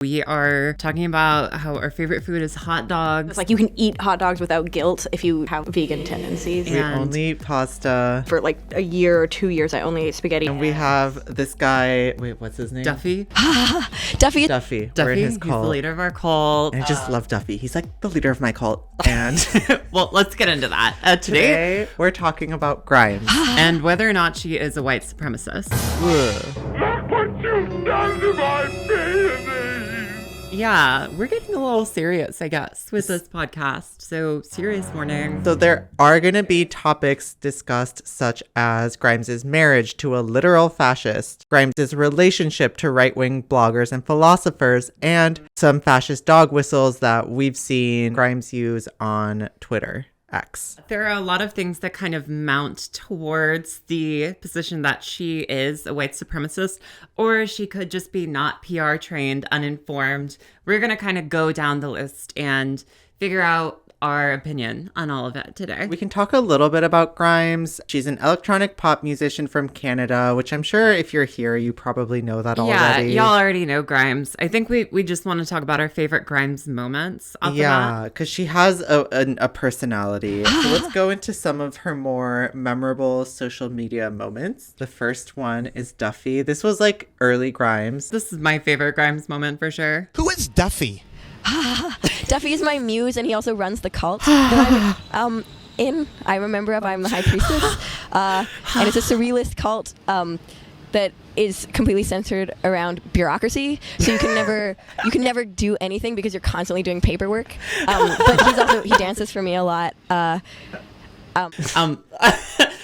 We are talking about how our favorite food is hot dogs. It's like you can eat hot dogs without guilt if you have vegan tendencies. We only eat pasta. For like a year or 2 years, I only ate spaghetti. And we have this guy, wait, what's his name? Duffy. Duffy. Duffy. We're in his He's cult. the leader of our cult. And I just love Duffy. He's like the leader of my cult. And Well, let's get into that. today we're talking about Grime. And whether or not she is a white supremacist. Look what you've done to my mayonnaise! Yeah, we're getting a little serious, I guess, with this podcast. So, serious warning. So there are going to be topics discussed such as Grimes' marriage to a literal fascist, Grimes' relationship to right-wing bloggers and philosophers, and some fascist dog whistles that we've seen Grimes use on Twitter. X. There are a lot of things that kind of mount towards the position that she is a white supremacist, or she could just be not PR trained, uninformed. We're going to kind of go down the list and figure out our opinion on all of it today. We can talk a little bit about Grimes. She's an electronic pop musician from Canada, which I'm sure if you're here, you probably know that already. Yeah, y'all already know Grimes. I think we just want to talk about our favorite Grimes moments. Yeah, because she has a personality. So let's go into some of her more memorable social media moments. The first one is Duffy. This was like early Grimes. This is my favorite Grimes moment for sure. Who is Duffy? Duffy is my muse, and he also runs the cult that I'm in. I'm a member of. I'm the high priestess, and it's a surrealist cult that is completely centered around bureaucracy. So you can never do anything because you're constantly doing paperwork. But he dances for me a lot.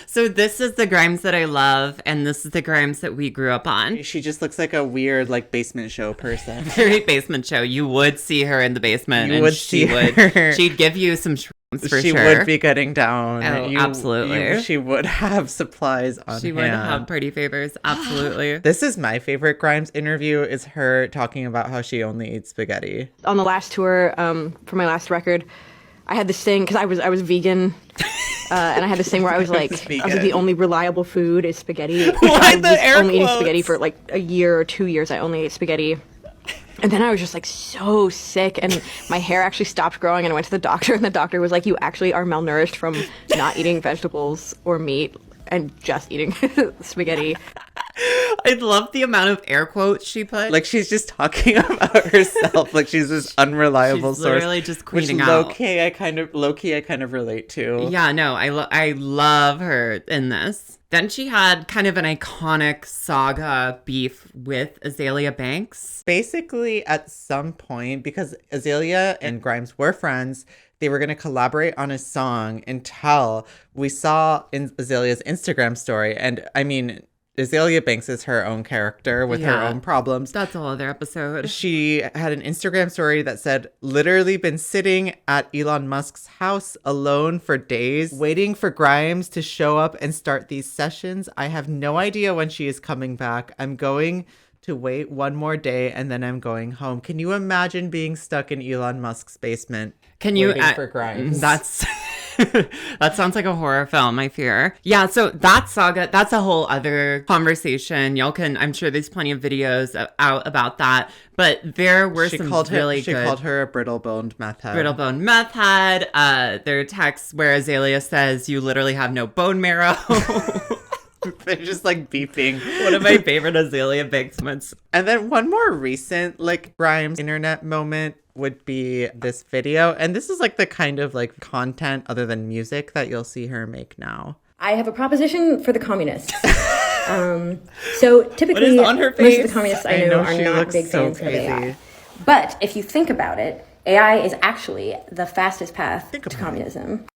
So this is the Grimes that I love, and this is the Grimes that we grew up on. She just looks like a weird like basement show person. Very basement show. You would see her in the basement. You and would she see would. her. She'd give you some shrooms for She sure. would be getting down. Oh, absolutely. She would have supplies on She hand. would have party favors. Absolutely. This is my favorite Grimes interview, is her talking about how she only eats spaghetti. On the last tour, for my last record, I had this thing because I was vegan. And I had this thing where I was like, the only reliable food is spaghetti. Why I the was air only eating quotes? spaghetti for like a year or 2 years. I only ate spaghetti. And then I was just like so sick, and my hair actually stopped growing, and I went to the doctor, and the doctor was like, you actually are malnourished from not eating vegetables or meat and just eating spaghetti. I love the amount of air quotes she put. Like she's just talking about herself, like she's this unreliable She's source. literally just which queening out. low-key I kind of relate to. Yeah, no, I love her in this. Then she had kind of an iconic saga beef with Azalea Banks. Basically, at some point, because Azalea and Grimes were friends, they were going to collaborate on a song until we saw in Azalea's Instagram story. And I mean, Azalea Banks is her own character with her Yeah. own problems. That's a whole other episode. She had an Instagram story that said, literally been sitting at Elon Musk's house alone for days, waiting for Grimes to show up and start these sessions. I have no idea when she is coming back. I'm going to wait one more day and then I'm going home. Can you imagine being stuck in Elon Musk's basement? Can you waiting for Grimes? That's that sounds like a horror film, I fear. Yeah, so that saga, that's a whole other conversation. Y'all can, I'm sure there's plenty of videos out about that, but there were some really She good called her a brittle-boned meth head. brittle-boned meth head. There are texts where Azalea says, you literally have no bone marrow. They're just like beeping. One of my favorite Azalea Banks moments. And then one more recent like Grimes internet moment would be this video. And this is like the kind of like content other than music that you'll see her make now. I have a proposition for the communists. So typically, What is on her most face? of the communists I I know know, are she not looks big so fans of AI. crazy. But if you think about it, AI is actually the fastest path to communism.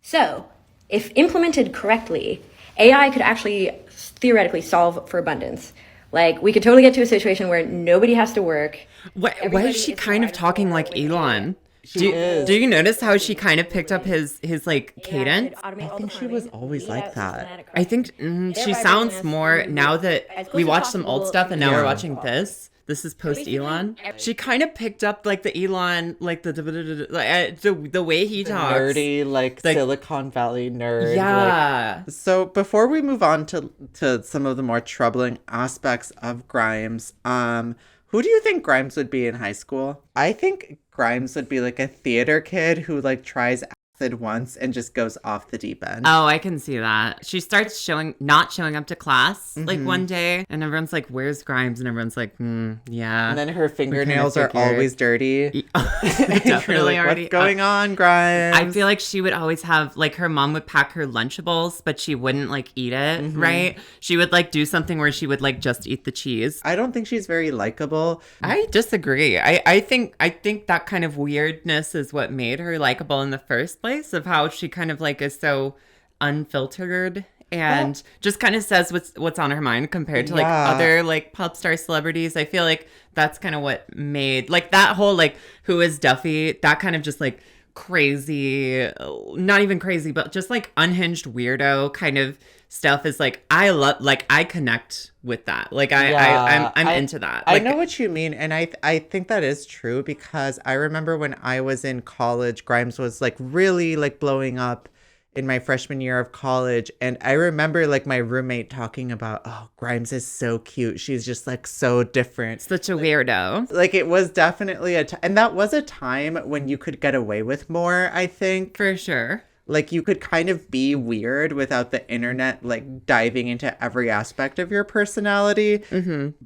So, if implemented correctly, AI could actually theoretically solve for abundance. Like, we could totally get to a situation where nobody has to work. Why Everybody is she is kind of provided talking for like with AI. Elon? is. Do you notice how she kind of picked up his like cadence? I think she was always like that. I think she sounds more now that we watch some old stuff and now we're watching this. This is post Elon. She kind of picked up like the Elon, like the way he talks. Nerdy, like Silicon Valley nerd. Yeah. So before we move on to some of the more troubling aspects of Grimes, Who do you think Grimes would be in high school? I think Grimes would be like a theater kid who like tries acid once and just goes off the deep end. Oh, I can see that. She starts not showing up to class like one day, and everyone's like, "Where's Grimes?" And everyone's like, "Yeah." And then her fingernails are always dirty. Definitely like, already. What's going on, Grimes? I feel like she would always have, like, her mom would pack her Lunchables, but she wouldn't, like, eat it, right? She would, like, do something where she would, like, just eat the cheese. I don't think she's very likable. I disagree. I think that kind of weirdness is what made her likable in the first place, of how she kind of, like, is so unfiltered and just kind of says what's on her mind compared to, like, other, like, pop star celebrities. I feel like that's kind of what made, like, that whole, like, who is Duffy, that kind of just, like, crazy, not even crazy, but just, like, unhinged weirdo kind of stuff is, like, I connect with that. Like, I'm into that. Like, I know what you mean, and I think that is true, because I remember when I was in college, Grimes was, like, really, like, blowing up in my freshman year of college, and I remember, like, my roommate talking about, oh, Grimes is so cute. She's just, like, so different. such a weirdo. Like, it was definitely and that was a time when you could get away with more, I think. For sure. Like, you could kind of be weird without the internet, like, diving into every aspect of your personality.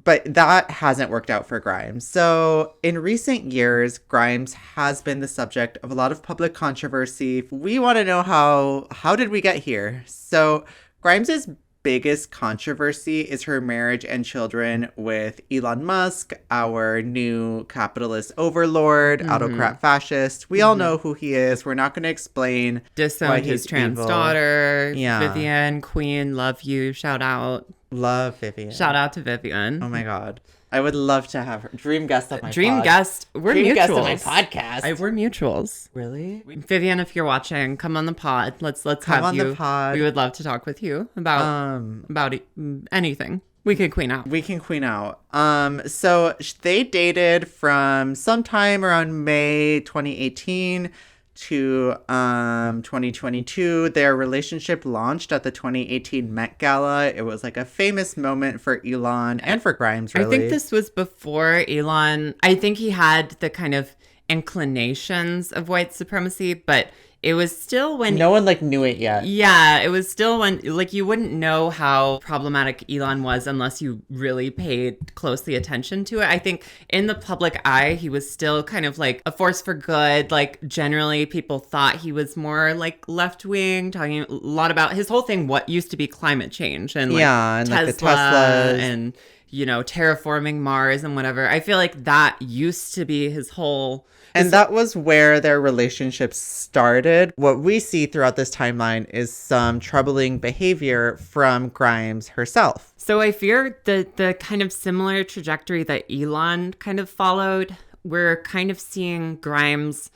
But that hasn't worked out for Grimes. So, in recent years, Grimes has been the subject of a lot of public controversy. We want to know how did we get here? So, Grimes's biggest controversy is her marriage and children with Elon Musk, our new capitalist overlord, autocrat fascist. We all know who he is. We're not going to explain why Disowned his he's trans evil. daughter. Yeah. Vivian, queen, love you. Shout out. Love Vivian. Shout out to Vivian. Oh my God. I would love to have her. Dream guest on my Dream pod. guest. We're Dream mutuals. guest on my podcast. We're mutuals. Really? Vivian, if you're watching, come on the pod. Let's Come have on you. the pod. We would love to talk with you about anything. We could queen out. We can queen out. So they dated from sometime around May 2018 to 2022. Their relationship launched at the 2018 Met Gala. It was like a famous moment for Elon and for Grimes, really. I think this was before Elon. I think he had the kind of inclinations of white supremacy, but it was still when no one like knew it yet. Yeah, it was still when, like, you wouldn't know how problematic Elon was unless you really paid closely attention to it. I think in the public eye, he was still kind of like a force for good. Like, generally, people thought he was more like left wing, talking a lot about his whole thing, what used to be climate change and like and Tesla, like the Teslas and, you know, terraforming Mars and whatever. I feel like that used to be his whole. And that was where their relationship started. What we see throughout this timeline is some troubling behavior from Grimes herself. So I fear the kind of similar trajectory that Elon kind of followed. We're kind of seeing Grimes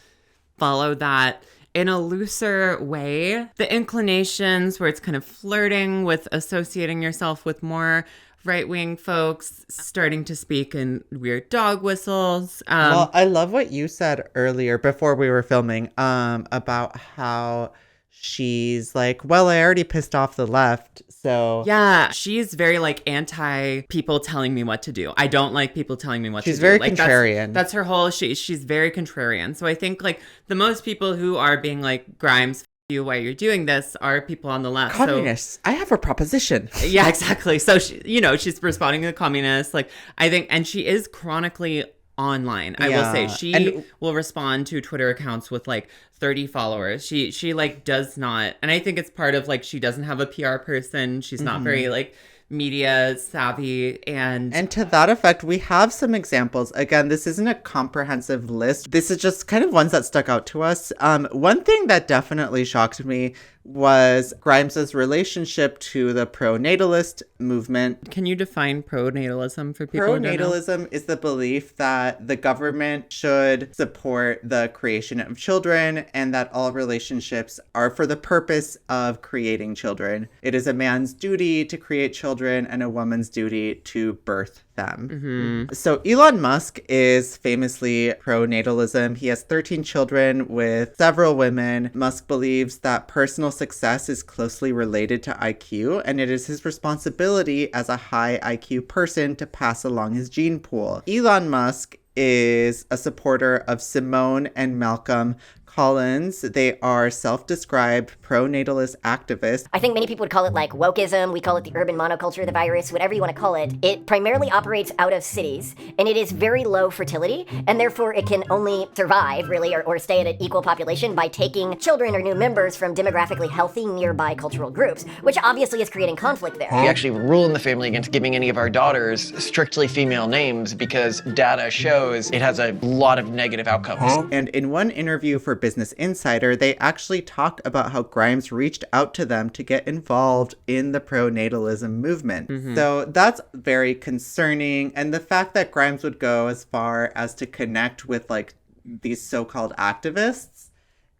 follow that in a looser way. The inclinations where it's kind of flirting with associating yourself with more right-wing folks, starting to speak in weird dog whistles. Well, I love what you said earlier before we were filming about how she's like, well, I already pissed off the left, so... Yeah, she's very, like, anti-people telling me what to do. I don't like people telling me what to do. She's very like, contrarian. That's her whole... She's very contrarian. So I think, like, the most people who are being like, Grimes, you why you're doing this are people on the left. Communists. So, I have a proposition. Yeah, exactly. So she, you know, she's responding to the communists. Like, I think, and she is chronically online. I will say she will respond to Twitter accounts with like 30 followers. She like does not, and I think it's part of like she doesn't have a PR person. She's not very like media savvy, and to that effect, we have some examples. Again, this isn't a comprehensive list. This is just kind of ones that stuck out to us. One thing that definitely shocked me was Grimes's relationship to the pronatalist movement. Can you define pronatalism for people who don't know? Pronatalism is the belief that the government should support the creation of children and that all relationships are for the purpose of creating children. It is a man's duty to create children and a woman's duty to birth them. So Elon Musk is famously pro-natalism. He has 13 children with several women. Musk believes that personal success is closely related to IQ, and it is his responsibility as a high IQ person to pass along his gene pool. Elon Musk is a supporter of Simone and Malcolm Collins. They are self-described pro-natalist activists. I think many people would call it like wokeism. We call it the urban monoculture, the virus, whatever you want to call it. It primarily operates out of cities, and it is very low fertility, and therefore it can only survive, really, or stay at an equal population by taking children or new members from demographically healthy nearby cultural groups, which obviously is creating conflict there. We actually rule in the family against giving any of our daughters strictly female names because data shows it has a lot of negative outcomes. And in one interview for Business Insider, they actually talked about how Grimes reached out to them to get involved in the pronatalism movement. So that's very concerning. And the fact that Grimes would go as far as to connect with like these so-called activists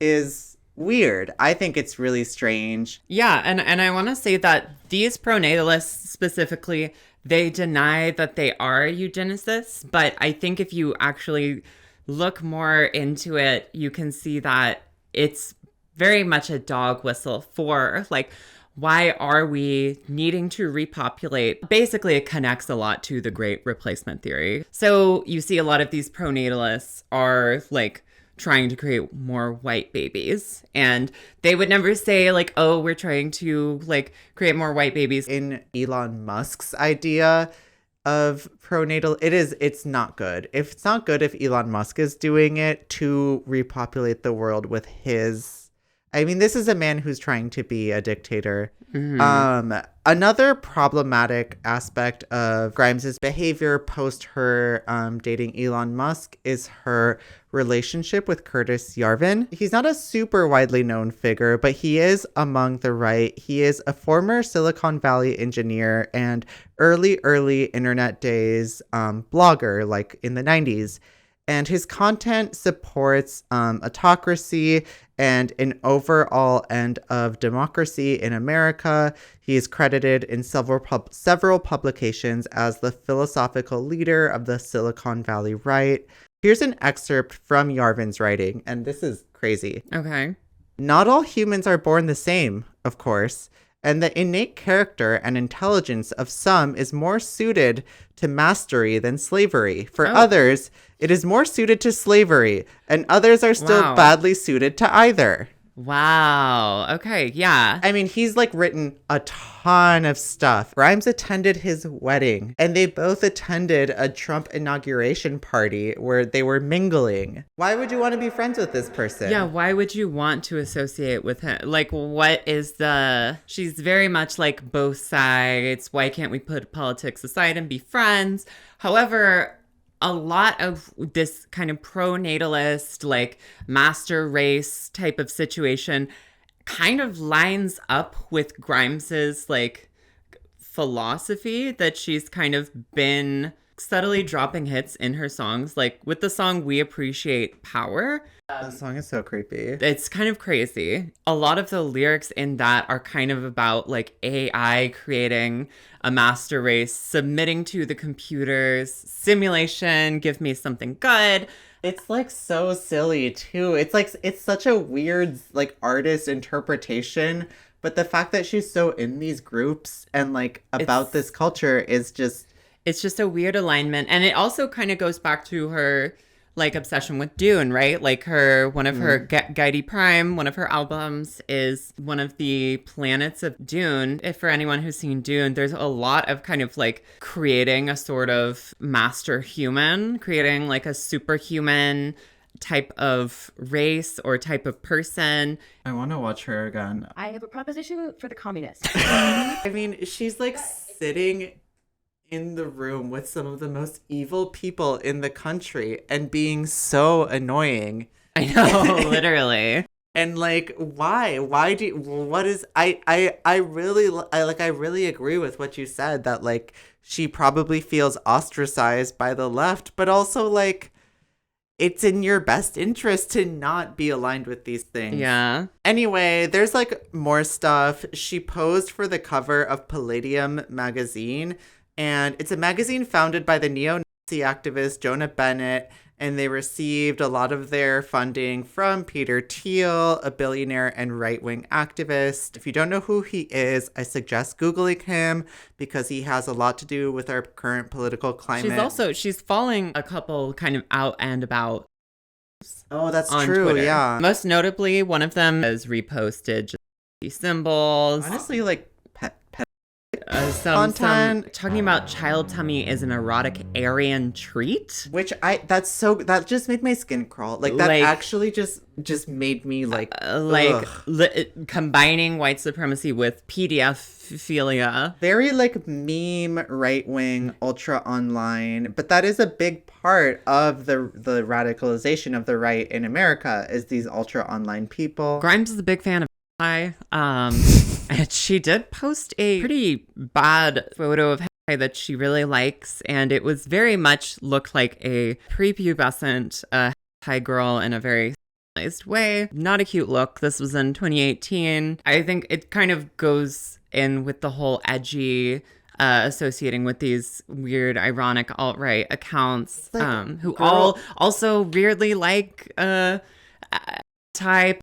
is weird. I think it's really strange. Yeah, and I want to say that these pronatalists specifically, they deny that they are eugenicists, but I think if you actually look more into it, you can see that it's very much a dog whistle for, like, why are we needing to repopulate? Basically, it connects a lot to the Great Replacement Theory. So you see a lot of these pronatalists are, like, trying to create more white babies. And they would never say, like, oh, we're trying to, like, create more white babies. In Elon Musk's idea of pronatal, it's not good. If it's not good if Elon Musk is doing it to repopulate the world with his, I mean, this is a man who's trying to be a dictator. Another problematic aspect of Grimes's behavior post her dating Elon Musk is her relationship with Curtis Yarvin. He's not a super widely known figure, but he is among the right. He is a former Silicon Valley engineer and early internet days blogger, like in the 90s. And his content supports autocracy and an overall end of democracy in America. He is credited in several publications as the philosophical leader of the Silicon Valley right. Here's an excerpt from Yarvin's writing, and this is crazy. Okay. Not all humans are born the same, of course, and the innate character and intelligence of some is more suited to mastery than slavery. For others, it is more suited to slavery, and others are still badly suited to either. Wow. Okay. Yeah. I mean, he's like written a ton of stuff. Grimes attended his wedding, and they both attended a Trump inauguration party where they were mingling. Why would you want to be friends with this person? Yeah. Why would you want to associate with him? Like, what is the... She's very much like both sides. Why can't we put politics aside and be friends? However, a lot of this kind of pro-natalist, like master race type of situation kind of lines up with Grimes's like philosophy that she's kind of been subtly dropping hits in her songs. Like with the song We Appreciate Power. The song is so creepy. It's kind of crazy. A lot of the lyrics in that are kind of about like AI creating a master race, submitting to the computers, simulation, give me something good. It's like so silly too. It's like, it's such a weird like artist interpretation, but the fact that she's so in these groups and like about this culture is just... It's just a weird alignment. And it also kind of goes back to her like obsession with Dune, right? Like one of her Guidey Prime, one of her albums is one of the planets of Dune. If for anyone who's seen Dune, there's a lot of kind of like creating a sort of master human, creating like a superhuman type of race or type of person. I want to watch her again. I have a proposition for the communists. I mean, she's like sitting in the room with some of the most evil people in the country and being so annoying. I know, literally. And like, why what is, I really agree with what you said, that like she probably feels ostracized by the left, but also like it's in your best interest to not be aligned with these things. Yeah. Anyway, there's like more stuff. She posed for the cover of Palladium magazine, And it's a magazine founded by the neo-Nazi activist Jonah Bennett, and they received a lot of their funding from Peter Thiel, a billionaire and right-wing activist. If you don't know who he is, I suggest Googling him because he has a lot to do with our current political climate. She's following a couple kind of out and about. Oh, that's on true, Twitter. yeah. Most notably, one of them has reposted just symbols. Honestly, like some content. talking about child tummy is an erotic Aryan treat. Which that just made my skin crawl. Like that actually just made me like combining white supremacy with pedophilia. Very like meme right-wing ultra online, but that is a big part of the radicalization of the right in America is these ultra online people. Grimes is a big fan of and she did post a pretty bad photo of that she really likes, and it was very much looked like a prepubescent high girl in a very stylized way. Not a cute look. This was in 2018. I think it kind of goes in with the whole edgy associating with these weird, ironic alt-right accounts who all also weirdly like type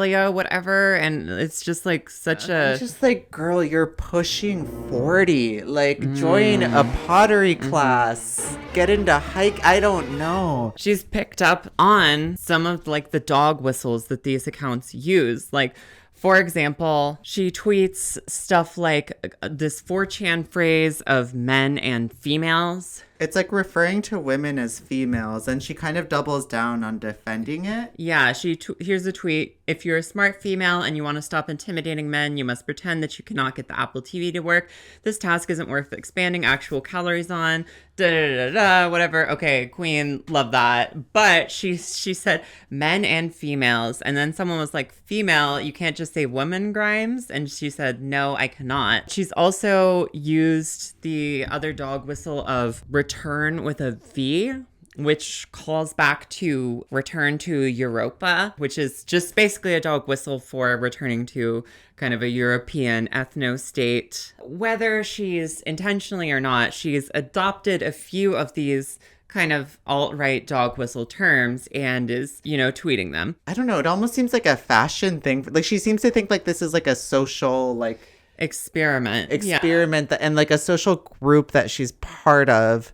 whatever, and it's just like such a just like, girl, you're pushing 40, like join a pottery class, get into hike, I don't know. She's picked up on some of like the dog whistles that these accounts use. Like, for example, she tweets stuff like this 4chan phrase of men and females. It's like referring to women as females, and she kind of doubles down on defending it. Yeah, here's a tweet. If you're a smart female and you want to stop intimidating men, you must pretend that you cannot get the Apple TV to work. This task isn't worth expanding actual calories on. Whatever. Okay, queen, love that. But she said men and females, and then someone was like, female, you can't just say woman, Grimes. And she said, no, I cannot. She's also used the other dog whistle of return with a V, which calls back to return to Europa, which is just basically a dog whistle for returning to kind of a European ethno-state. Whether she's intentionally or not, she's adopted a few of these kind of alt-right dog whistle terms and is, tweeting them. I don't know. It almost seems like a fashion thing. Like, she seems to think like this is like a social, like, experiment and like a social group that she's part of.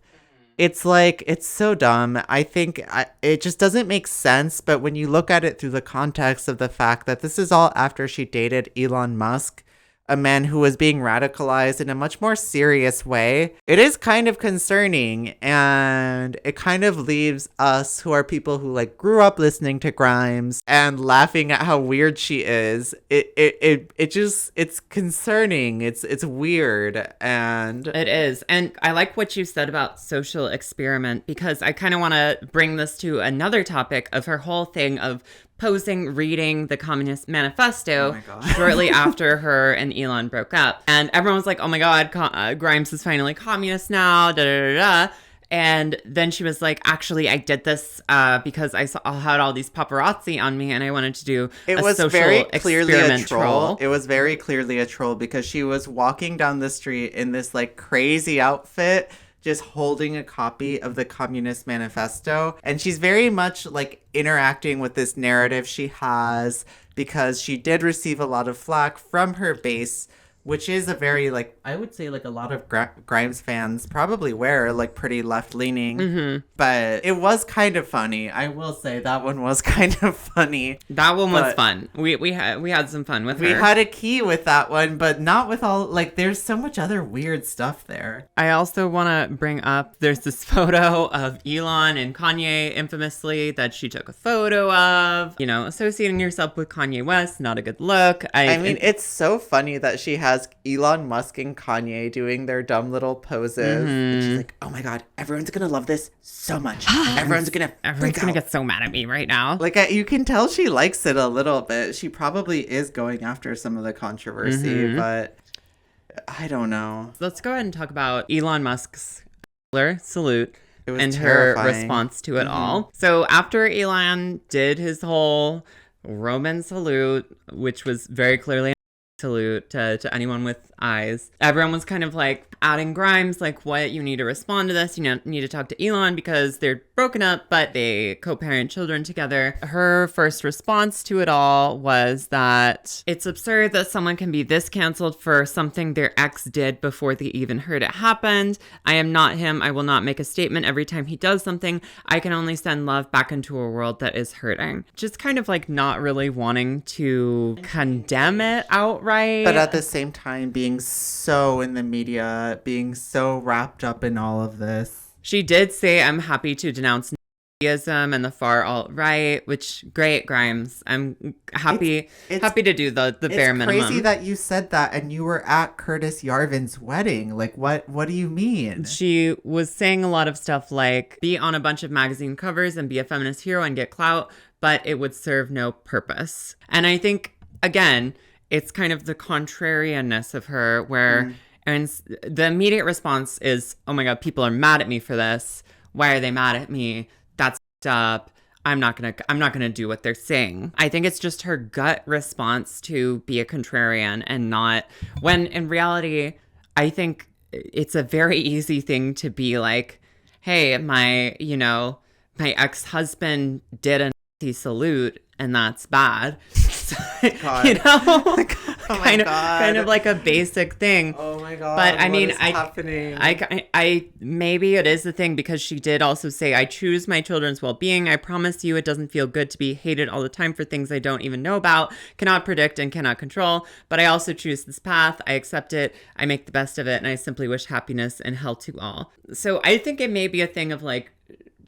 It's like, it's so dumb. I think it just doesn't make sense. But when you look at it through the context of the fact that this is all after she dated Elon Musk, a man who was being radicalized in a much more serious way, it is kind of concerning. And it kind of leaves us, who are people who like grew up listening to Grimes and laughing at how weird she is. It's concerning. It's weird. And it is. And I like what you said about social experiment, because I kind of want to bring this to another topic of her whole thing of reading the Communist Manifesto shortly after her and Elon broke up. And everyone was like, oh my God, Grimes is finally communist now, da da da da. And then she was like, actually, I did this because I had all these paparazzi on me and I wanted to do a social very clearly a troll. It was very clearly a troll because she was walking down the street in this like crazy outfit, just holding a copy of the Communist Manifesto. And she's very much like interacting with this narrative she has because she did receive a lot of flack from her base, which is a very, like, I would say, like, a lot of Grimes fans probably were, like, pretty left-leaning. Mm-hmm. But it was kind of funny. I will say that one was kind of funny. That one was fun. We had some fun with her. We had a key with that one, but not with all, like, there's so much other weird stuff there. I also want to bring up, there's this photo of Elon and Kanye, infamously, that she took a photo of. Associating yourself with Kanye West, not a good look. I mean, it's so funny that she has Elon Musk and Kanye doing their dumb little poses. Mm-hmm. And she's like, oh my God, everyone's going to love this so much. Everyone's going to get so mad at me right now. Like, you can tell she likes it a little bit. She probably is going after some of the controversy, but I don't know. Let's go ahead and talk about Elon Musk's salute and terrifying. Her response to it all. So after Elon did his whole Roman salute, which was very clearly salute to anyone with eyes. Everyone was kind of like adding Grimes, like, what, you need to respond to this. You need to talk to Elon because they're broken up, but they co-parent children together. Her first response to it all was that it's absurd that someone can be this canceled for something their ex did before they even heard it happened. I am not him. I will not make a statement every time he does something. I can only send love back into a world that is hurting. Just kind of like not really wanting to condemn it outright. But at the same time, being so in the media, being so wrapped up in all of this. She did say, I'm happy to denounce Nazism and the far alt-right, which, great, Grimes. I'm happy to do the bare minimum. It's crazy that you said that and you were at Curtis Yarvin's wedding. Like, what do you mean? She was saying a lot of stuff like, be on a bunch of magazine covers and be a feminist hero and get clout, but it would serve no purpose. And I think, again, it's kind of the contrarianness of her where and the immediate response is, oh my God, people are mad at me for this. Why are they mad at me? That's up. I'm not gonna do what they're saying. I think it's just her gut response to be a contrarian and not, when in reality, I think it's a very easy thing to be like, hey, my ex-husband did a Nazi salute and that's bad. God. You know, Oh my God. kind of like a basic thing. Oh my God. But I mean, happening? I maybe it is the thing because she did also say, I choose my children's well-being. I promise you it doesn't feel good to be hated all the time for things I don't even know about, cannot predict and cannot control. But I also choose this path. I accept it. I make the best of it. And I simply wish happiness and health to all. So I think it may be a thing of like,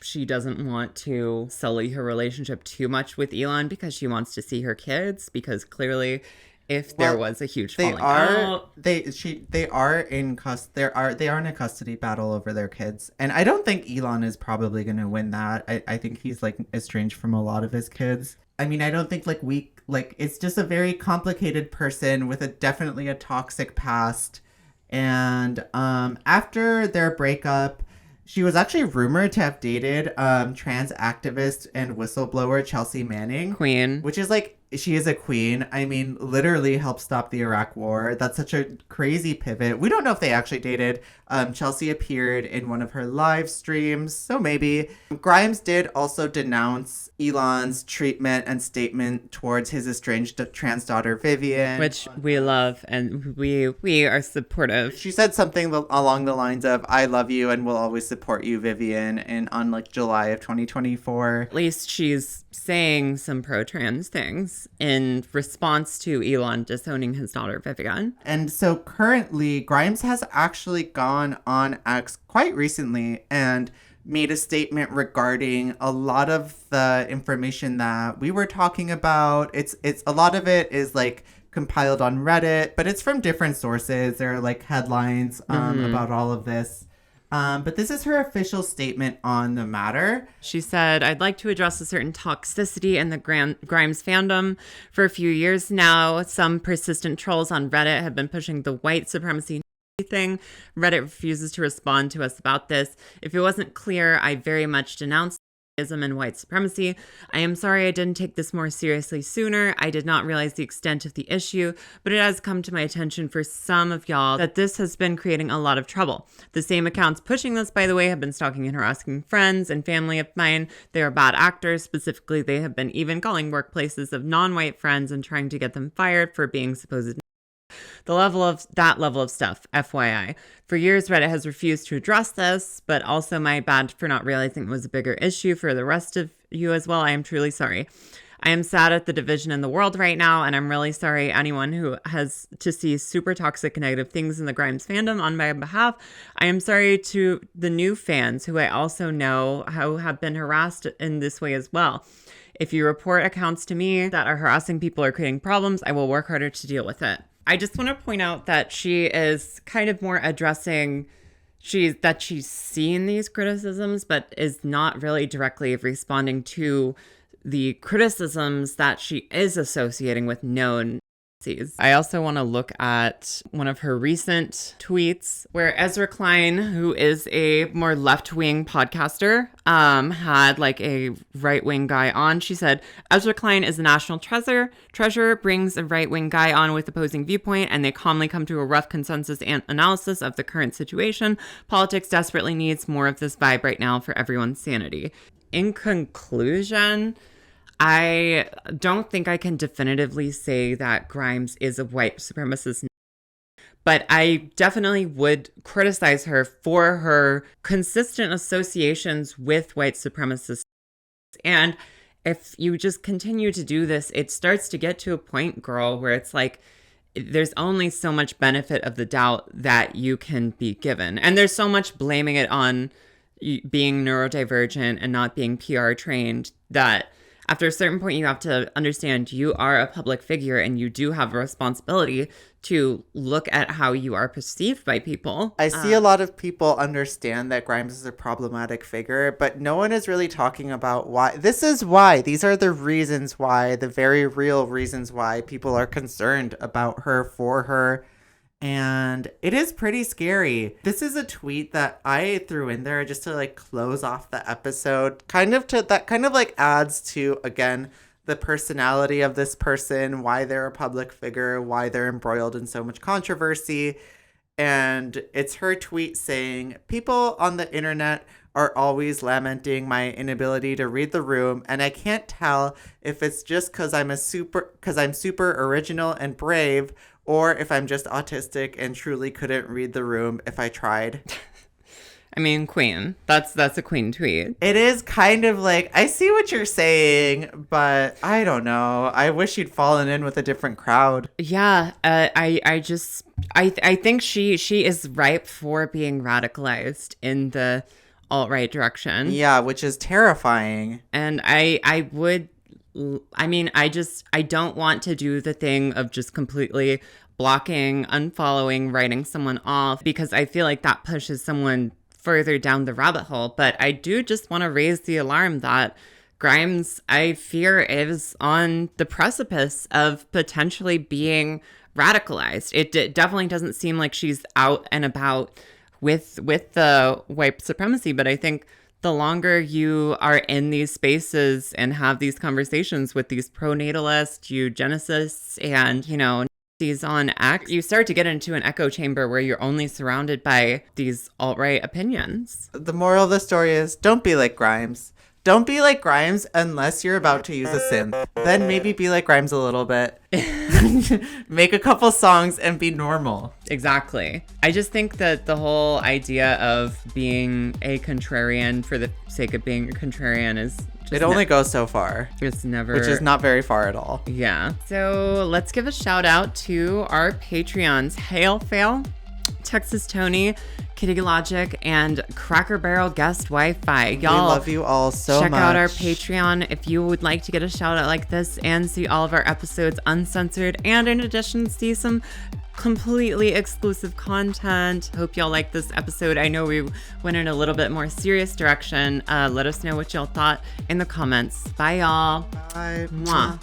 she doesn't want to sully her relationship too much with Elon because she wants to see her kids, because clearly if there was a huge falling out. They are in a custody battle over their kids. And I don't think Elon is probably going to win that. I think he's like estranged from a lot of his kids. I mean, I don't think it's just a very complicated person with definitely a toxic past. And after their breakup, she was actually rumored to have dated trans activist and whistleblower Chelsea Manning. Queen. Which is like, she is a queen. I mean, literally helped stop the Iraq War. That's such a crazy pivot. We don't know if they actually dated. Chelsea appeared in one of her live streams, so maybe. Grimes did also denounce Elon's treatment and statement towards his estranged trans daughter, Vivian. Which we love and we are supportive. She said something along the lines of, I love you and will always support you, Vivian, on like July of 2024. At least she's saying some pro-trans things in response to Elon disowning his daughter, Vivian. And so currently, Grimes has actually gone on X quite recently and made a statement regarding a lot of the information that we were talking about. It's a lot of it is like compiled on Reddit, but it's from different sources. There are like headlines about all of this. But this is her official statement on the matter. She said, I'd like to address a certain toxicity in the Grimes fandom. For a few years now, some persistent trolls on Reddit have been pushing the white supremacy thing. Reddit refuses to respond to us about this. If it wasn't clear, I very much denounce and white supremacy. I am sorry I didn't take this more seriously sooner. I did not realize the extent of the issue, but it has come to my attention for some of y'all that this has been creating a lot of trouble. The same accounts pushing this, by the way, have been stalking and harassing friends and family of mine. They are bad actors. Specifically, they have been even calling workplaces of non-white friends and trying to get them fired for being supposed that level of stuff, FYI. For years, Reddit has refused to address this, but also my bad for not realizing it was a bigger issue for the rest of you as well. I am truly sorry. I am sad at the division in the world right now, and I'm really sorry anyone who has to see super toxic negative things in the Grimes fandom on my behalf. I am sorry to the new fans who I also know how have been harassed in this way as well. If you report accounts to me that are harassing people or creating problems, I will work harder to deal with it. I just want to point out that she is kind of more addressing that she's seen these criticisms, but is not really directly responding to the criticisms that she is associating with known I also want to look at one of her recent tweets where Ezra Klein, who is a more left-wing podcaster, had like a right-wing guy on. She said, Ezra Klein is a national treasure, brings a right-wing guy on with opposing viewpoint, and they calmly come to a rough consensus and analysis of the current situation. Politics desperately needs more of this vibe right now for everyone's sanity. In conclusion, I don't think I can definitively say that Grimes is a white supremacist, but I definitely would criticize her for her consistent associations with white supremacists. And if you just continue to do this, it starts to get to a point, girl, where it's like, there's only so much benefit of the doubt that you can be given. And there's so much blaming it on being neurodivergent and not being PR trained that after a certain point, you have to understand you are a public figure and you do have a responsibility to look at how you are perceived by people. I see a lot of people understand that Grimes is a problematic figure, but no one is really talking about why. This is why. These are the reasons why, the very real reasons why people are concerned about her, for her. And it is pretty scary. This is a tweet that I threw in there just to like close off the episode. That kind of like adds to, again, the personality of this person, why they're a public figure, why they're embroiled in so much controversy. And it's her tweet saying, people on the internet are always lamenting my inability to read the room, and I can't tell if it's just because I'm super original and brave, or if I'm just autistic and truly couldn't read the room if I tried. I mean, queen. That's a queen tweet. It is kind of like, I see what you're saying, but I don't know. I wish you'd fallen in with a different crowd. Yeah, I think she is ripe for being radicalized in the alt-right direction. Yeah, which is terrifying. And I don't want to do the thing of just completely blocking, unfollowing, writing someone off, because I feel like that pushes someone further down the rabbit hole. But I do just want to raise the alarm that Grimes, I fear, is on the precipice of potentially being radicalized. It definitely doesn't seem like she's out and about with the white supremacy, but I think the longer you are in these spaces and have these conversations with these pronatalists, eugenicists, and, these on X, you start to get into an echo chamber where you're only surrounded by these alt-right opinions. The moral of the story is, don't be like Grimes. Don't be like Grimes unless you're about to use a synth. Then maybe be like Grimes a little bit. Make a couple songs and be normal. Exactly. I just think that the whole idea of being a contrarian for the sake of being a contrarian is just it only goes so far. It's never... Which is not very far at all. Yeah. So let's give a shout out to our Patreons. Hail Fail, Texas Tony, Kitty Logic, and Cracker Barrel Guest Wi-Fi. Y'all, we love you all so much. Check out our Patreon if you would like to get a shout out like this and see all of our episodes uncensored, and in addition, see some completely exclusive content. Hope y'all like this episode. I know we went in a little bit more serious direction. Let us know what y'all thought in the comments. Bye, y'all. Bye. Mwah.